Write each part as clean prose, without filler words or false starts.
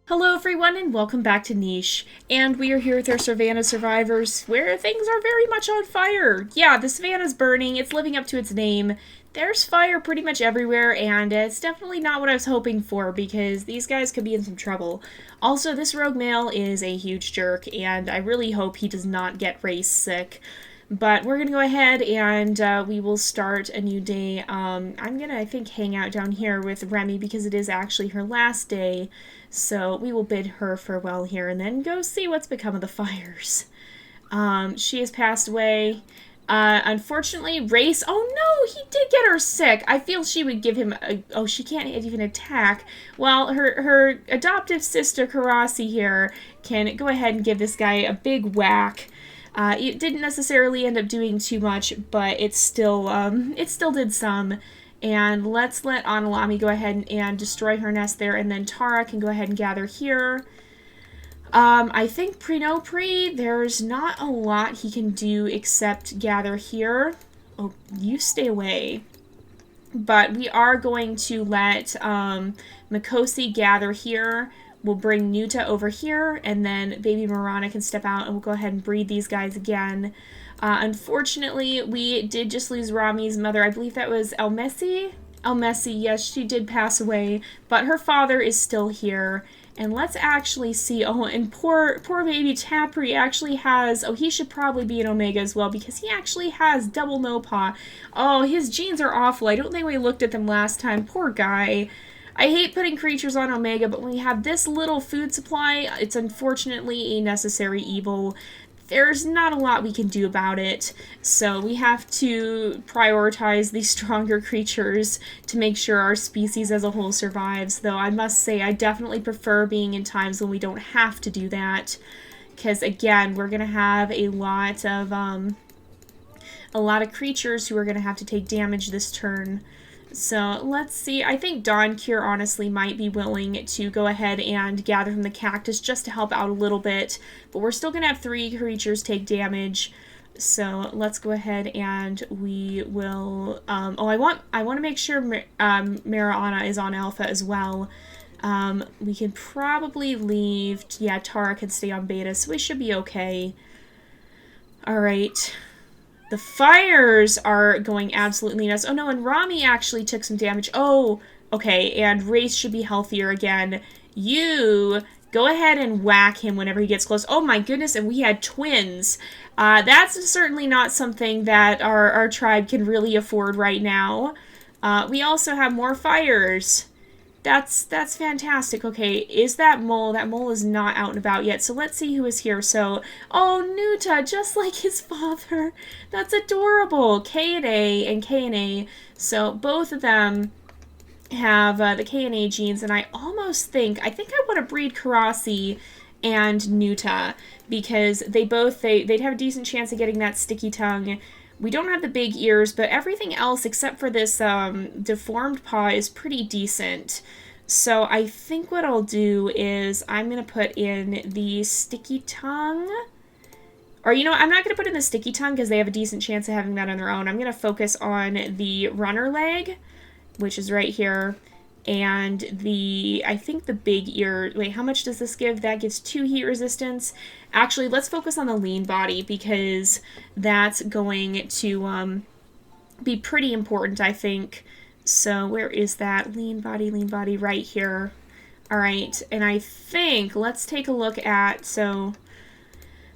Hello everyone and welcome back to Niche, and we are here with our Savanna survivors, where things are very much on fire. Yeah, the Savanna's burning, it's living up to its name. There's fire pretty much everywhere, and it's definitely not what I was hoping for, because these guys could be in some trouble. Also, this rogue male is a huge jerk, and I really hope he does not get race sick. But we're going to go ahead and we will start a new day. I'm going to, I think, hang out down here with Remy because it is actually her last day. So we will bid her farewell here and then go see what's become of the fires. She has passed away. Unfortunately, Race... Oh no, he did get her sick. I feel she would give him a... Oh, she can't even attack. Well, her adoptive sister, Karasi, here, can go ahead and give this guy a big whack. It didn't necessarily end up doing too much, but it still did some. And let's let Melami go ahead and destroy her nest there, and then Tara can go ahead and gather here. I think there's not a lot he can do except gather here. Oh, you stay away. But we are going to let Mikosi gather here. We'll bring Nuta over here, and then baby Marana can step out, and we'll go ahead and breed these guys again. Unfortunately, we did just lose Rami's mother. I believe that was El Messi. El Messi, yes, she did pass away, but her father is still here. And let's actually see. Oh, and poor baby Tapri actually has... Oh, he should probably be an Omega as well, because he actually has double no paw. Oh, his genes are awful. I don't think we looked at them last time. Poor guy. I hate putting creatures on Omega, but when we have this little food supply, it's unfortunately a necessary evil. There's not a lot we can do about it, so we have to prioritize the stronger creatures to make sure our species as a whole survives, though I must say I definitely prefer being in times when we don't have to do that, because again, we're going to have a lot of creatures who are going to have to take damage this turn. So let's see, I think Dawn Cure honestly might be willing to go ahead and gather from the cactus just to help out a little bit, but we're still going to have 3 creatures take damage. So let's go ahead and we will, oh, I want to make sure Mariana is on alpha as well. We can probably leave, yeah, Tara can stay on beta, so we should be okay. Alright. The fires are going absolutely nuts. Oh no, and Rami actually took some damage. Oh, okay, and Race should be healthier again. You go ahead and whack him whenever he gets close. Oh my goodness, and we had twins. That's certainly not something that our tribe can really afford right now. We also have more fires. That's fantastic. Okay, is that mole? That mole is not out and about yet, so let's see who is here. So, oh, Nuta, just like his father. That's adorable. K&A and K&A. So, both of them have the K&A genes, and I think I want to breed Karasi and Nuta, because they'd have a decent chance of getting that sticky tongue. We don't have the big ears, but everything else except for this deformed paw is pretty decent. So I think what I'll do is I'm going to put in the sticky tongue. Or, you know, I'm not going to put in the sticky tongue because they have a decent chance of having that on their own. I'm going to focus on the runner leg, which is right here. And I think the big ear, wait, how much does this give? That gives 2 heat resistance. Actually, let's focus on the lean body, because that's going to be pretty important, I think. So where is that? Lean body, right here. All right, and I think, let's take a look at, so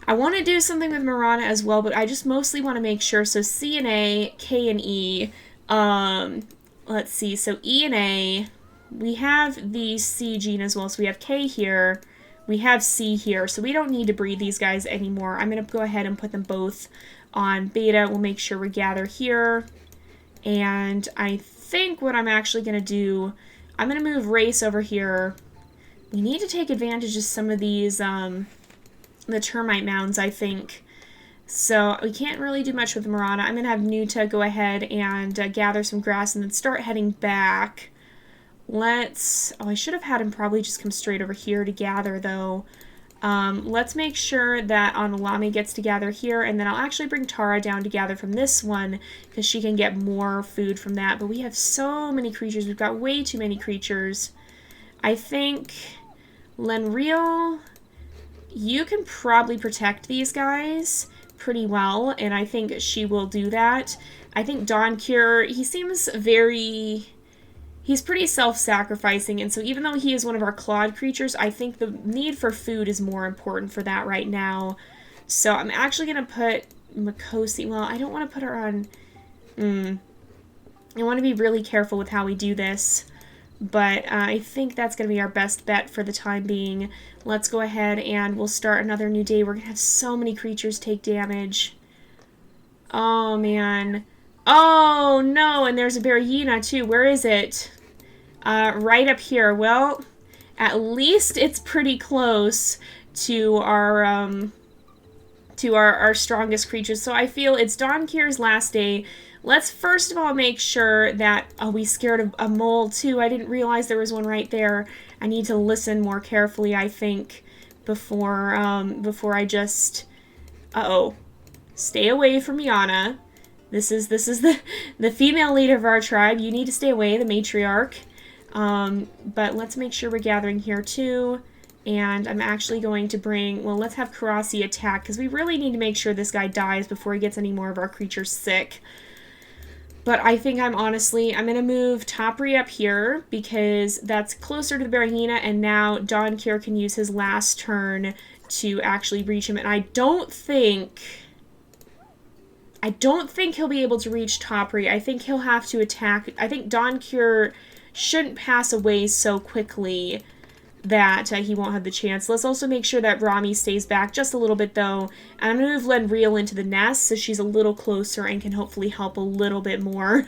I want to do something with Marana as well, but I just mostly want to make sure. So C and A, K and E, let's see, so E and A, we have the C gene as well, so we have K here, we have C here, so we don't need to breed these guys anymore. I'm going to go ahead and put them both on beta. We'll make sure we gather here, and I think what I'm actually going to do, I'm going to move Race over here. We need to take advantage of some of these, the termite mounds, I think. So we can't really do much with Marana. I'm going to have Nuta go ahead and gather some grass and then start heading back. I should have had him probably just come straight over here to gather, though. Let's make sure that Melami gets to gather here, and then I'll actually bring Tara down to gather from this one, because she can get more food from that. But we have so many creatures. We've got way too many creatures. I think Lenreal, you can probably protect these guys pretty well, and I think she will do that. I think Dawn Cure, he seems very... He's pretty self-sacrificing, and so even though he is one of our clawed creatures, I think the need for food is more important for that right now. So I'm actually going to put Mikosi... Well, I don't want to put her on... I want to be really careful with how we do this. But I think that's going to be our best bet for the time being. Let's go ahead and we'll start another new day. We're going to have so many creatures take damage. Oh, man. Oh, no, and there's a Berryina, too. Where is it? Right up here. Well, at least it's pretty close to our strongest creatures. So I feel it's Dawn Cure's last day. Let's first of all make sure that... Oh, we scared a mole, too. I didn't realize there was one right there. I need to listen more carefully, I think, before I just... Uh-oh. Stay away from Yana. This is the female leader of our tribe. You need to stay away, the matriarch. But let's make sure we're gathering here, too. And I'm actually going to bring... Well, let's have Karasi attack, because we really need to make sure this guy dies before he gets any more of our creatures sick. But I think I'm going to move Topri up here because that's closer to the Berryina, and now Dawn Cure can use his last turn to actually reach him. And I don't think he'll be able to reach Topri. I think he'll have to attack. I think Dawn Cure shouldn't pass away so quickly that he won't have the chance. Let's also make sure that Rami stays back just a little bit, though. And I'm going to move Lenreal into the nest so she's a little closer and can hopefully help a little bit more.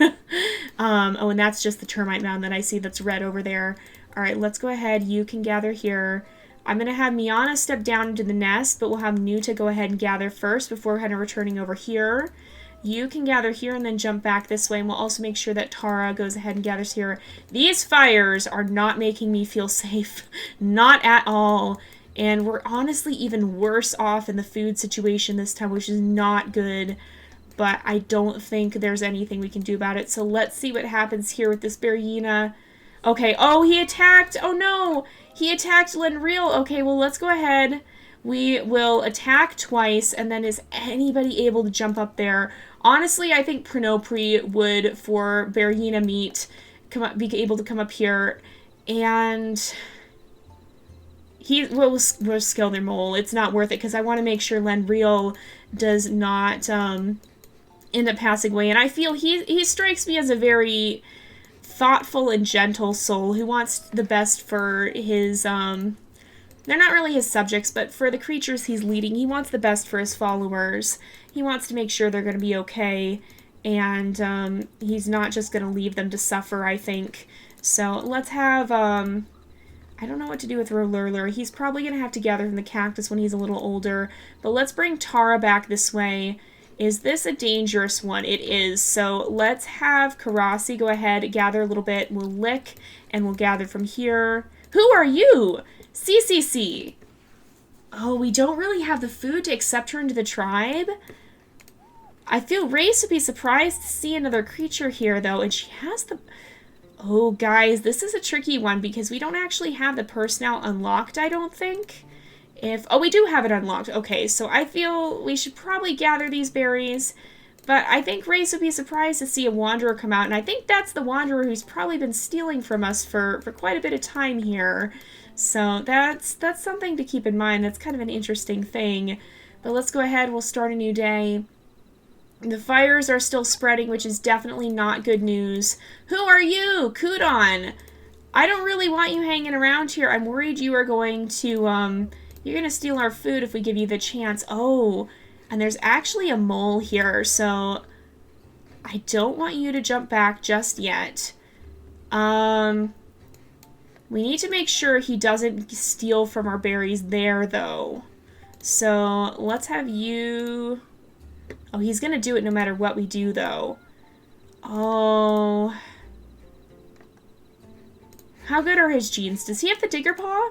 Oh, and that's just the termite mound that I see that's red over there. All right, let's go ahead. You can gather here. I'm going to have Miana step down into the nest, but we'll have Nuta go ahead and gather first before kind of returning over here. You can gather here and then jump back this way, and we'll also make sure that Tara goes ahead and gathers here. These fires are not making me feel safe. Not at all. And we're honestly even worse off in the food situation this time, which is not good. But I don't think there's anything we can do about it. So let's see what happens here with this Berryina. Okay, oh, he attacked! Oh no! He attacked Lenreal! Okay, well, let's go ahead. We will attack twice, and then is anybody able to jump up there? Honestly, I think Prenopri would, for Berryina meat, be able to come up here, and we'll skill their mole. It's not worth it, because I want to make sure Lenreal does not end up passing away. And I feel he strikes me as a very thoughtful and gentle soul who wants the best for his... They're not really his subjects, but for the creatures he's leading, he wants the best for his followers. He wants to make sure they're going to be okay, and he's not just going to leave them to suffer, I think. So let's have, I don't know what to do with Rolurlur. He's probably going to have to gather from the cactus when he's a little older, but let's bring Tara back this way. Is this a dangerous one? It is. So let's have Karasi go ahead, gather a little bit. We'll lick, and we'll gather from here. Who are you? CCC. Oh, we don't really have the food to accept her into the tribe. I feel Race would be surprised to see another creature here, though, and she has the... Oh, guys, this is a tricky one because we don't actually have the personnel unlocked, I don't think. Oh, we do have it unlocked. Okay, so I feel we should probably gather these berries, but I think Race would be surprised to see a Wanderer come out, and I think that's the Wanderer who's probably been stealing from us for quite a bit of time here. So that's something to keep in mind. That's kind of an interesting thing. But let's go ahead. We'll start a new day. The fires are still spreading, which is definitely not good news. Who are you? Kudon. I don't really want you hanging around here. I'm worried you are going to, you're going to steal our food if we give you the chance. Oh, and there's actually a mole here, so I don't want you to jump back just yet. We need to make sure he doesn't steal from our berries there, though. So let's have you... Oh, he's going to do it no matter what we do, though. Oh. How good are his genes? Does he have the digger paw?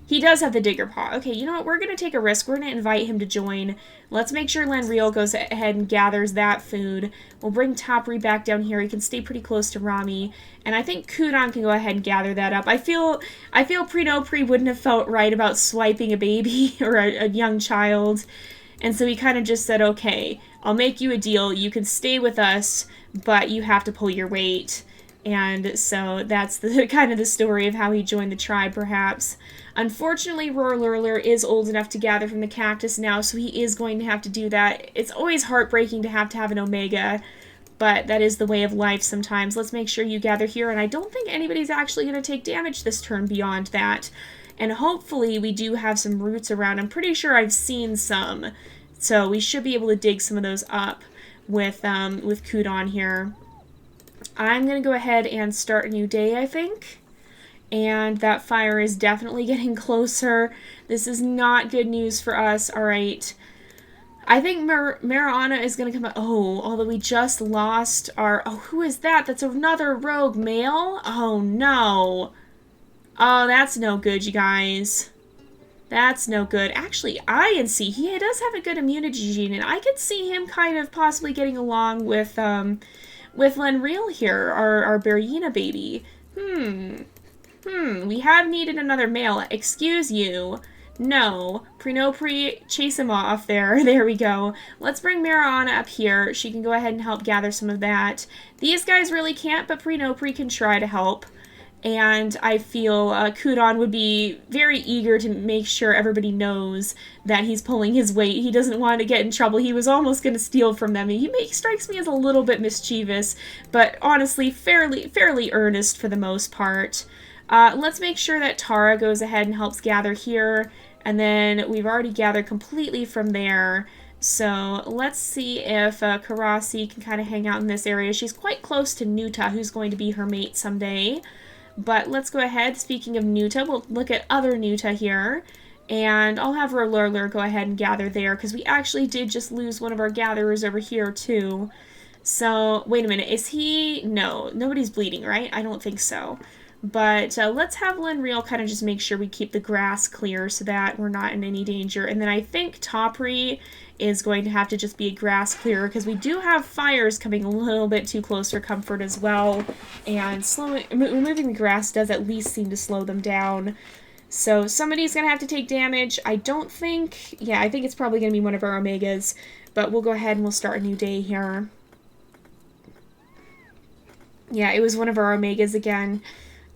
He does have the digger paw. Okay, you know what? We're going to take a risk. We're going to invite him to join. Let's make sure Lenreal goes ahead and gathers that food. We'll bring Topri back down here. He can stay pretty close to Rami. And I think Kudon can go ahead and gather that up. I feel Pre-No-Pre wouldn't have felt right about swiping a baby or a young child. And so he kind of just said, okay, I'll make you a deal. You can stay with us, but you have to pull your weight. And so that's the kind of the story of how he joined the tribe, perhaps. Unfortunately, Roar is old enough to gather from the cactus now, so he is going to have to do that. It's always heartbreaking to have an Omega, but that is the way of life sometimes. Let's make sure you gather here, and I don't think anybody's actually going to take damage this turn beyond that. And hopefully we do have some roots around. I'm pretty sure I've seen some, so we should be able to dig some of those up with Kudon here. I'm going to go ahead and start a new day, I think. And that fire is definitely getting closer. This is not good news for us. All right. I think Mariana is going to come... Oh, although we just lost our... Oh, who is that? That's another rogue male? Oh, no. Oh, that's no good, you guys. That's no good. Actually, INC, he does have a good immunity gene, and I could see him kind of possibly getting along with Lenreal here, our Berryina baby. We have needed another male. Excuse you. No. Pre-No-Pre, chase him off there. There we go. Let's bring Mariana up here. She can go ahead and help gather some of that. These guys really can't, but Pre-No-Pre can try to help. And I feel Kudon would be very eager to make sure everybody knows that he's pulling his weight. He doesn't want to get in trouble. He was almost going to steal from them. He strikes me as a little bit mischievous, but honestly fairly earnest for the most part. Let's make sure that Tara goes ahead and helps gather here, and then we've already gathered completely from there. So let's see if Karasi can kind of hang out in this area. She's quite close to Nuta, who's going to be her mate someday. But let's go ahead. Speaking of Nuta, we'll look at other Nuta here. And I'll have Roar go ahead and gather there, because we actually did just lose one of our gatherers over here, too. So, wait a minute. Is he... No, nobody's bleeding, right? I don't think so. But let's have Lenreal kind of just make sure we keep the grass clear so that we're not in any danger. And then I think Topri is going to have to just be a grass clearer, because we do have fires coming a little bit too close for comfort as well. And removing the grass does at least seem to slow them down. So somebody's going to have to take damage. I don't think... Yeah, I think it's probably going to be one of our Omegas. But we'll go ahead and we'll start a new day here. Yeah, it was one of our Omegas again.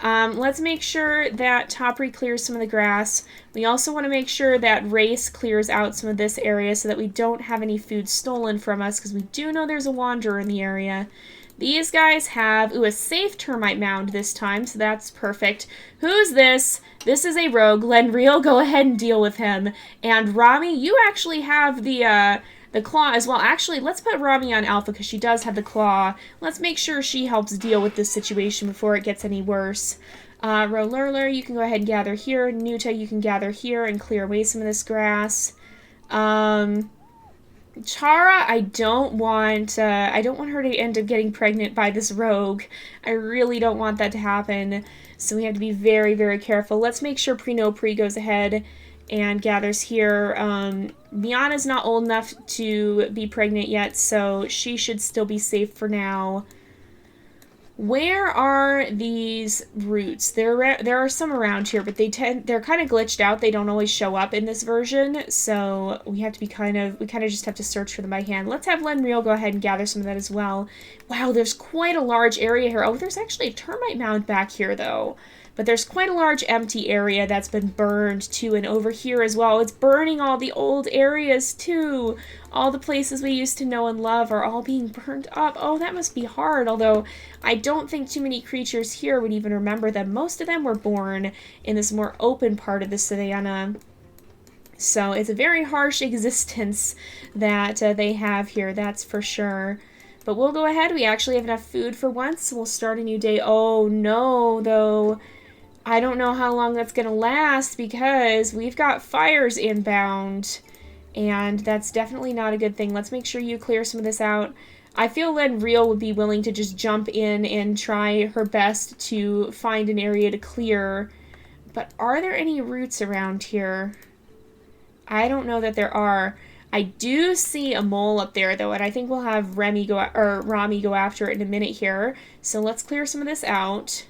Let's make sure that Topri clears some of the grass. We also want to make sure that Race clears out some of this area so that we don't have any food stolen from us, because we do know there's a wanderer in the area. These guys have, a safe termite mound this time, so that's perfect. Who's this? This is a rogue. Lenreal, go ahead and deal with him. And Rami, you actually have the claw as well. Actually, let's put Rami on Alpha because she does have the claw. Let's make sure she helps deal with this situation before it gets any worse. Roar, you can go ahead and gather here. Nuta, you can gather here and clear away some of this grass. Chara, I don't want her to end up getting pregnant by this rogue. I really don't want that to happen. So we have to be very, very careful. Let's make sure Pre-No-Pre goes ahead and gathers here. Miana's not old enough to be pregnant yet, so she should still be safe for now. Where are these roots? There are some around here, but they're kind of glitched out. They don't always show up in this version, so we have to be we just have to search for them by hand. Let's have Lenreal go ahead and gather some of that as well. Wow, there's quite a large area here. Oh, there's actually a termite mound back here, though. But there's quite a large empty area that's been burned, too, and over here as well. It's burning all the old areas, too. All the places we used to know and love are all being burned up. Oh, that must be hard, although I don't think too many creatures here would even remember them. Most of them were born in this more open part of the Savanna. So it's a very harsh existence that they have here, that's for sure. But we'll go ahead. We actually have enough food for once, so we'll start a new day. Oh, no, though. I don't know how long that's going to last because we've got fires inbound, and that's definitely not a good thing. Let's make sure you clear some of this out. I feel Lenreal would be willing to just jump in and try her best to find an area to clear, But are there any roots around here? I don't know that there are. I do see a mole up there, though, and I think we'll have Rami go after it in a minute here. So let's clear some of this out.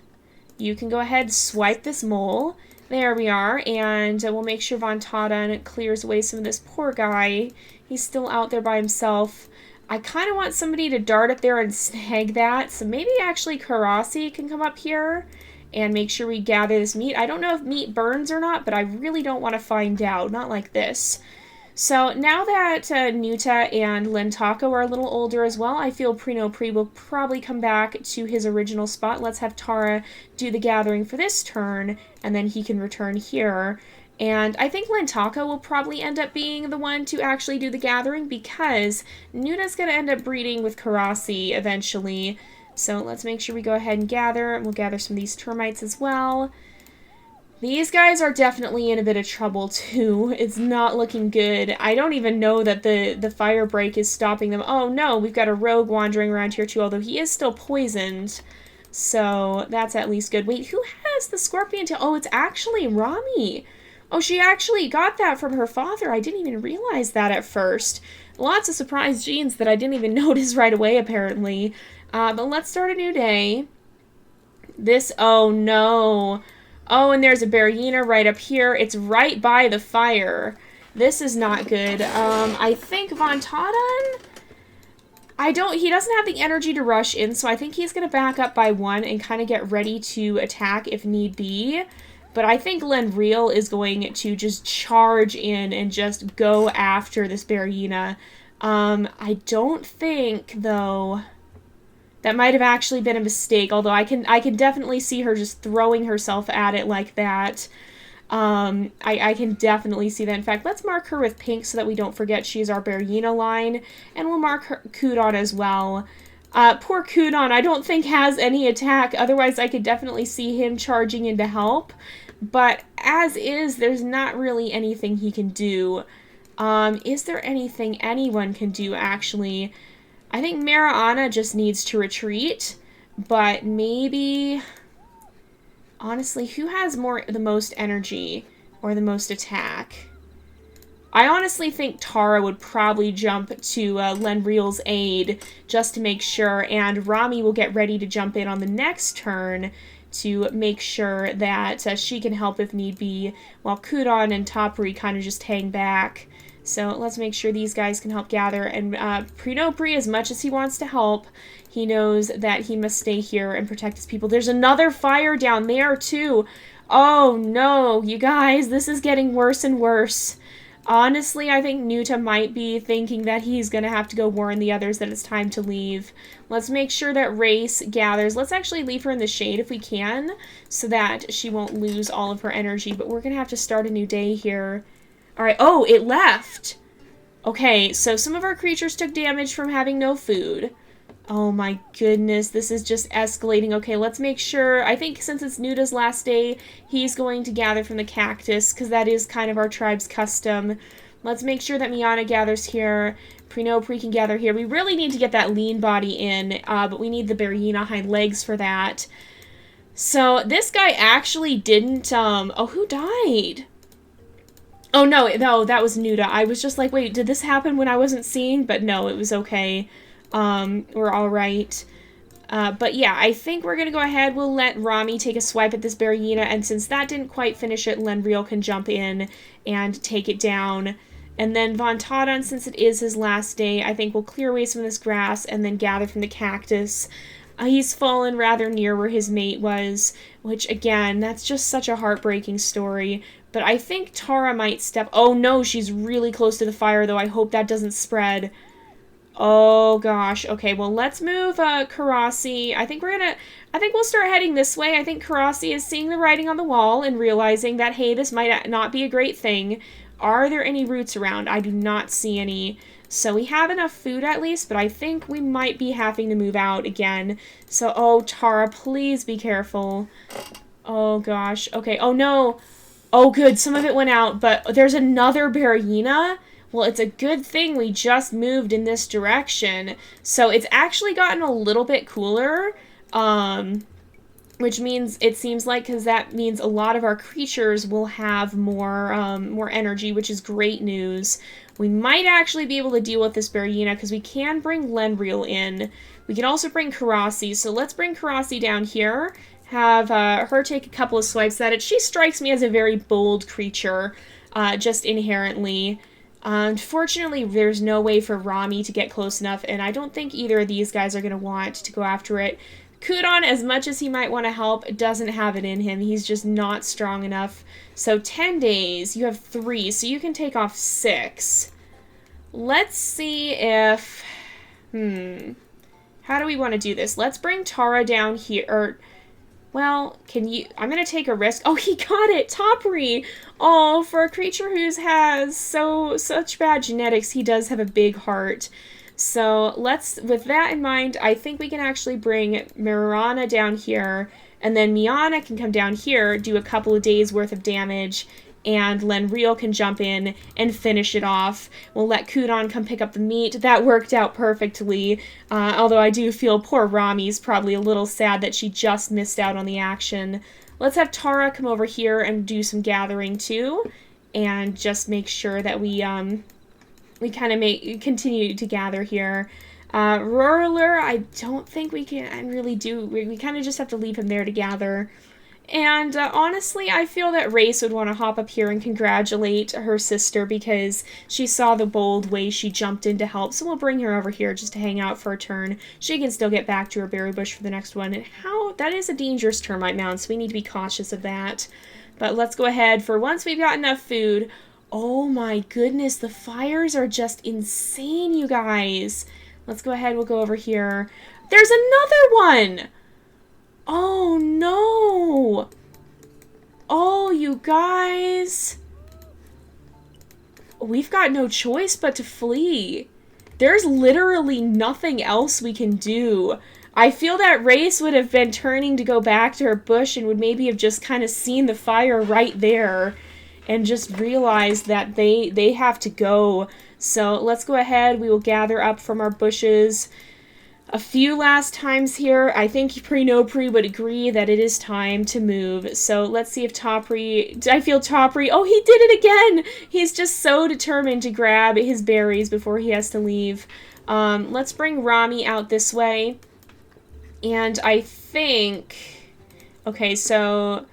You can go ahead and swipe this mole. There we are, and we'll make sure Von Tadan clears away some of this poor guy. He's still out there by himself. I kind of want somebody to dart up there and snag that, so maybe actually Karasi can come up here and make sure we gather this meat. I don't know if meat burns or not, but I really don't want to find out. Not like this. So now that Nuta and Lentako are a little older as well, I feel Pre will probably come back to his original spot. Let's have Tara do the gathering for this turn, and then he can return here. And I think Lentako will probably end up being the one to actually do the gathering because Nuta's going to end up breeding with Karasi eventually. So let's make sure we go ahead and gather. We'll gather some of these termites as well. These guys are definitely in a bit of trouble too. It's not looking good. I don't even know that the fire break is stopping them. Oh no, we've got a rogue wandering around here too, although he is still poisoned. So that's at least good. Wait, who has the scorpion tail? Oh, it's actually Rami. Oh, she actually got that from her father. I didn't even realize that at first. Lots of surprise genes that I didn't even notice right away, apparently. But let's start a new day. Oh no. Oh, and there's a Berryina right up here. It's right by the fire. This is not good. I think Von Tadan... he doesn't have the energy to rush in, so I think he's going to back up by one and kind of get ready to attack if need be. But I think Lenreal is going to just charge in and just go after this Berryina. I don't think, though... That might have actually been a mistake, although I can definitely see her just throwing herself at it like that. I can definitely see that. In fact, let's mark her with pink so that we don't forget she's our Berryina line. And we'll mark her Kudon as well. Poor Kudon, I don't think has any attack. Otherwise, I could definitely see him charging in to help. But as is, there's not really anything he can do. Is there anything anyone can do, actually? I think Mariana just needs to retreat, but maybe, honestly, who has the most energy or the most attack? I honestly think Tara would probably jump to Lenreal's aid just to make sure, and Rami will get ready to jump in on the next turn to make sure that she can help if need be, while Kudon and Tapri kind of just hang back. So let's make sure these guys can help gather. And Pre, as much as he wants to help, he knows that he must stay here and protect his people. There's another fire down there, too. Oh, no, you guys, this is getting worse and worse. Honestly, I think Nuta might be thinking that he's going to have to go warn the others that it's time to leave. Let's make sure that Race gathers. Let's actually leave her in the shade if we can, so that she won't lose all of her energy. But we're going to have to start a new day here. Alright, oh, it left! Okay, so some of our creatures took damage from having no food. Oh my goodness, this is just escalating. Okay, let's make sure, I think since it's Nuta's last day, he's going to gather from the cactus, because that is kind of our tribe's custom. Let's make sure that Miana gathers here. Pre can gather here. We really need to get that lean body in, but we need the Berryina hind legs for that. So, this guy actually didn't, oh, who died? Oh, no, that was Nuta. I was just like, wait, did this happen when I wasn't seeing? But no, it was okay. We're all right. But yeah, I think we're going to go ahead. We'll let Rami take a swipe at this Berryina, and since that didn't quite finish it, Lenreal can jump in and take it down. And then Von Tadan, since it is his last day, I think we'll clear away some of this grass and then gather from the cactus. He's fallen rather near where his mate was, which, again, that's just such a heartbreaking story. But I think Tara might step... Oh, no, she's really close to the fire, though. I hope that doesn't spread. Oh, gosh. Okay, well, let's move Karasi. I think we'll start heading this way. I think Karasi is seeing the writing on the wall and realizing that, hey, this might not be a great thing. Are there any roots around? I do not see any. So we have enough food at least, but I think we might be having to move out again. So, oh, Tara, please be careful. Oh, gosh. Okay, oh, no. Oh, good. Some of it went out, but there's another Berryina. Well, it's a good thing we just moved in this direction. So it's actually gotten a little bit cooler. which means it seems like, because that means a lot of our creatures will have more energy, which is great news. We might actually be able to deal with this Barrina because we can bring Lenreal in. We can also bring Karasi, so let's bring Karasi down here. Have her take a couple of swipes at it. She strikes me as a very bold creature, just inherently. Unfortunately, there's no way for Rami to get close enough, and I don't think either of these guys are going to want to go after it. Kudon, as much as he might want to help, doesn't have it in him. He's just not strong enough. So 10 days, you have 3, so you can take off 6. Let's see if... How do we want to do this? Let's bring Tara down here, or... Well, can you... I'm going to take a risk. Oh, he got it! Topri! Oh, for a creature who has such bad genetics, he does have a big heart. So let's, with that in mind, I think we can actually bring Mirana down here, and then Miana can come down here, do a couple of days worth of damage, and Lenreal can jump in and finish it off. We'll let Kudon come pick up the meat. That worked out perfectly, although I do feel poor Rami's probably a little sad that she just missed out on the action. Let's have Tara come over here and do some gathering too, and just make sure that we kind of continue to gather here. Roller, I don't think we can really do. We kind of just have to leave him there to gather. And honestly, I feel that Race would want to hop up here and congratulate her sister because she saw the bold way she jumped in to help. So we'll bring her over here just to hang out for a turn. She can still get back to her berry bush for the next one. And that is a dangerous termite mound, so we need to be cautious of that. But let's go ahead. For once we've got enough food. Oh my goodness, the fires are just insane, you guys. Let's go ahead, we'll go over here. There's another one! Oh no! Oh, you guys. We've got no choice but to flee. There's literally nothing else we can do. I feel that Race would have been turning to go back to her bush and would maybe have just kind of seen the fire right there and just realized that they have to go. So let's go ahead. We will gather up from our bushes a few last times here. I think Pre-No-Pre would agree that it is time to move. So let's see if Topri... I feel Topri... Oh, he did it again! He's just so determined to grab his berries before he has to leave. Let's bring Rami out this way. And I think... Okay, so...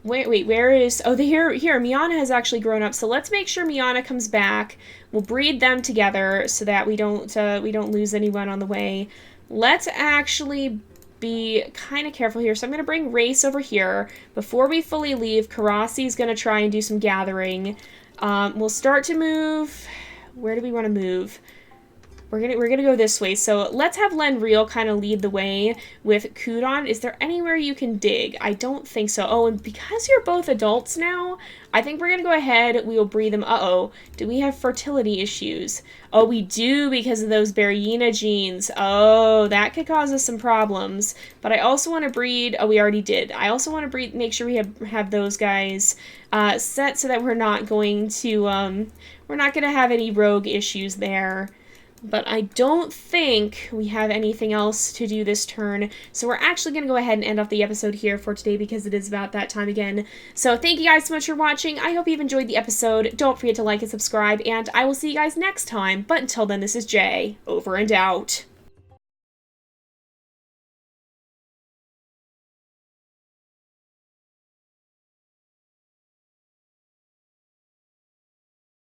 Wait, where is... Oh, here, Miana has actually grown up, so let's make sure Miana comes back. We'll breed them together so that we don't lose anyone on the way. Let's actually be kind of careful here. So I'm going to bring Race over here. Before we fully leave, Karasi's going to try and do some gathering. We'll start to move... Where do we want to move? We're gonna go this way. So let's have Lenreal kind of lead the way with Kudon. Is there anywhere you can dig? I don't think so. Oh, and because you're both adults now, I think we're gonna go ahead. We will breed them. Uh-oh. Do we have fertility issues? Oh, we do because of those Barrina genes. Oh, that could cause us some problems. But I also want to breed. Oh, we already did. I also want to breed. Make sure we have those guys set so that we're not going to have any rogue issues there. But I don't think we have anything else to do this turn, so we're actually going to go ahead and end off the episode here for today because it is about that time again. So thank you guys so much for watching. I hope you've enjoyed the episode. Don't forget to like and subscribe, and I will see you guys next time. But until then, this is Jay, over and out.